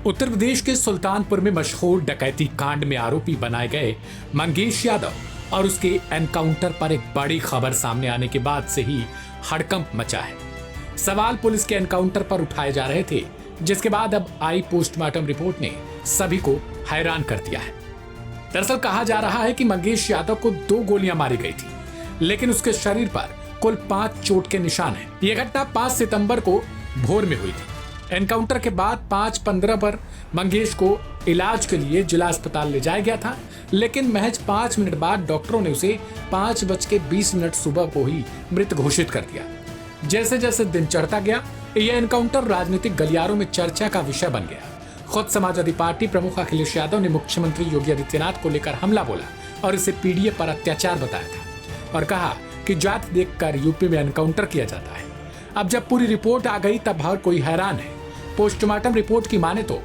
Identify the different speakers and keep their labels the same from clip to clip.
Speaker 1: उत्तर प्रदेश के सुल्तानपुर में मशहूर डकैती कांड में आरोपी बनाए गए मंगेश यादव और उसके एनकाउंटर पर एक बड़ी खबर सामने आने के बाद से ही हड़कंप मचा है। सवाल पुलिस के एनकाउंटर पर उठाए जा रहे थे, जिसके बाद अब आई पोस्टमार्टम रिपोर्ट ने सभी को हैरान कर दिया है। दरअसल कहा जा रहा है कि मंगेश यादव को 2 गोलियां मारी गई थी, लेकिन उसके शरीर पर कुल 5 चोट के निशान हैं। यह घटना 5 सितंबर को भोर में हुई थी। एनकाउंटर के बाद 5:15 पर मंगेश को इलाज के लिए जिला अस्पताल ले जाया गया था, लेकिन महज 5 मिनट बाद डॉक्टरों ने उसे 5:20 सुबह को ही मृत घोषित कर दिया। जैसे जैसे दिन चढ़ता गया, यह एनकाउंटर राजनीतिक गलियारों में चर्चा का विषय बन गया। खुद समाजवादी पार्टी प्रमुख अखिलेश यादव ने मुख्यमंत्री योगी आदित्यनाथ को लेकर हमला बोला और इसे पीडीए पर अत्याचार बताया था और कहा कि जात देखकर यूपी में एनकाउंटर किया जाता है। अब जब पूरी रिपोर्ट आ गई तब हर कोई हैरान है। पोस्टमार्टम रिपोर्ट की माने तो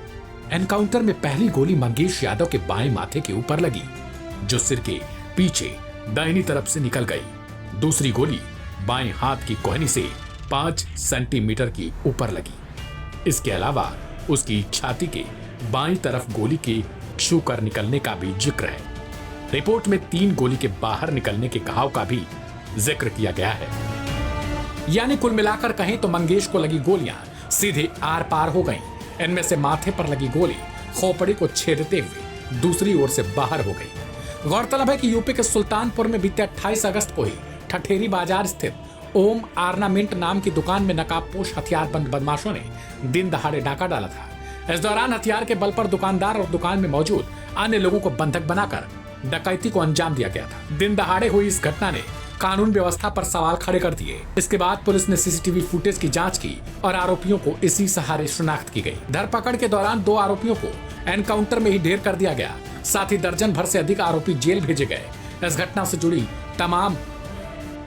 Speaker 1: एनकाउंटर में पहली गोली मंगेश यादव के बाएं माथे के ऊपर लगी, जो सिर के पीछे दाहिनी तरफ से निकल गई। दूसरी गोली बाएं हाथ की कोहनी से 5 सेंटीमीटर की ऊपर लगी। इसके अलावा उसकी छाती के बाईं तरफ गोली के छूकर निकलने का भी जिक्र है। रिपोर्ट में 3 गोली के बाहर निकलने के घाव का भी जिक्र किया गया है। यानी कुल मिलाकर कहें तो मंगेश को लगी गोलियां सीधे आर पार हो गईं। इनमें से माथे पर लगी गोली खोपड़ी को छेदते हुए दूसरी ओर से बाहर हो गई। गौरतलब है कि यूपी के सुल्तानपुर में बीते 28 अगस्त को ही ठठेरी बाजार स्थित ओम आर्नामेंट नाम की दुकान में नकाबपोश हथियारबंद बदमाशों ने दिन दहाड़े डाका डाला था। इस दौरान हथियार के बल पर दुकानदार और दुकान में मौजूद अन्य लोगों को बंधक बनाकर डकैती को अंजाम दिया गया था। दिन दहाड़े हुई इस घटना ने कानून व्यवस्था पर सवाल खड़े कर दिए। इसके बाद पुलिस ने सीसीटीवी फुटेज की जांच की और आरोपियों को इसी सहारे शिनाख्त की गई। धरपकड़ के दौरान 2 आरोपियों को एनकाउंटर में ही ढेर कर दिया गया। साथ ही दर्जन भर से अधिक आरोपी जेल भेजे गए। इस घटना से जुड़ी तमाम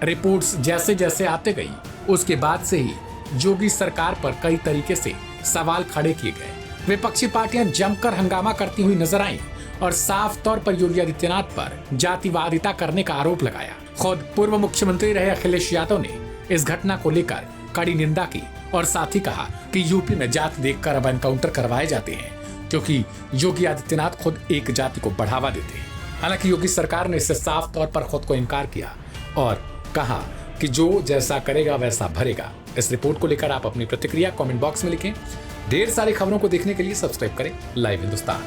Speaker 1: रिपोर्ट्स जैसे जैसे आते गई, उसके बाद से ही योगी सरकार पर कई तरीके से सवाल खड़े किए गए। विपक्षी पार्टियां जमकर हंगामा करती हुई नजर आईं और साफ तौर पर योगी आदित्यनाथ पर जातिवादिता करने का आरोप लगाया। खुद पूर्व मुख्यमंत्री रहे अखिलेश यादव ने इस घटना को लेकर कड़ी निंदा की और साथ ही कहा कि यूपी में जात देखकर अब एनकाउंटर करवाए जाते हैं, क्योंकि योगी आदित्यनाथ खुद एक जाति को बढ़ावा देते हैं। हालांकि योगी सरकार ने इससे साफ तौर पर खुद को इनकार किया और कहा कि जो जैसा करेगा वैसा भरेगा। इस रिपोर्ट को लेकर आप अपनी प्रतिक्रिया कमेंट बॉक्स में लिखें। ढेर सारी खबरों को देखने के लिए सब्सक्राइब करें लाइव हिंदुस्तान।